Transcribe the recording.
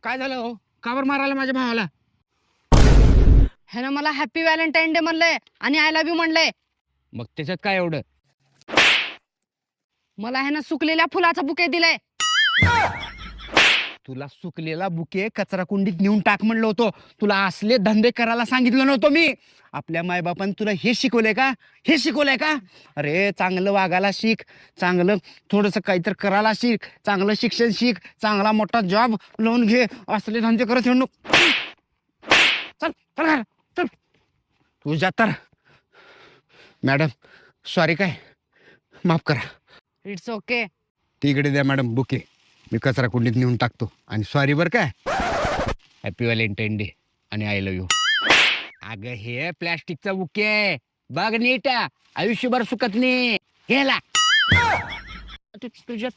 काय झालं हो? का बरं मारायला माझ्या भावाला? ह्यानं मला हॅपी व्हॅलेंटाईन डे म्हणलंय आणि आय लव्ह यू म्हणलंय. मग त्याच्यात काय एवढं? मला ह्यानं सुकलेल्या फुलाचा बुके दिलाय. तुला सुकलेला बुके कचरा कुंडीत नेऊन टाक म्हणलं होतं. तुला असले धंदे करायला सांगितलं नव्हतं मी. आपल्या मायबापान तुला हे शिकवलंय का? हे शिकवलंय का? अरे चांगलं वागायला शिक, चांगलं थोडंसं काहीतरी करायला शिक, चांगलं शिक्षण शिक, चांगला मोठा जॉब लोन घे. असले धंदे करत येऊ नको. चल चल घरात, चल. तुझ्या तर मॅडम सॉरी काय, माफ करा. It's okay. तिकडे द्या मॅडम बुके, मी कचरा कुंडीत नेऊन टाकतो. आणि सॉरी बरं काय. हॅपी व्हॅलेंटाईन डे आणि आय लव्ह यू. अगं हे प्लॅस्टिकचा बुके आहे, बघ नीट, आयुष्यभर सुकत नाही. गेला तुझ्या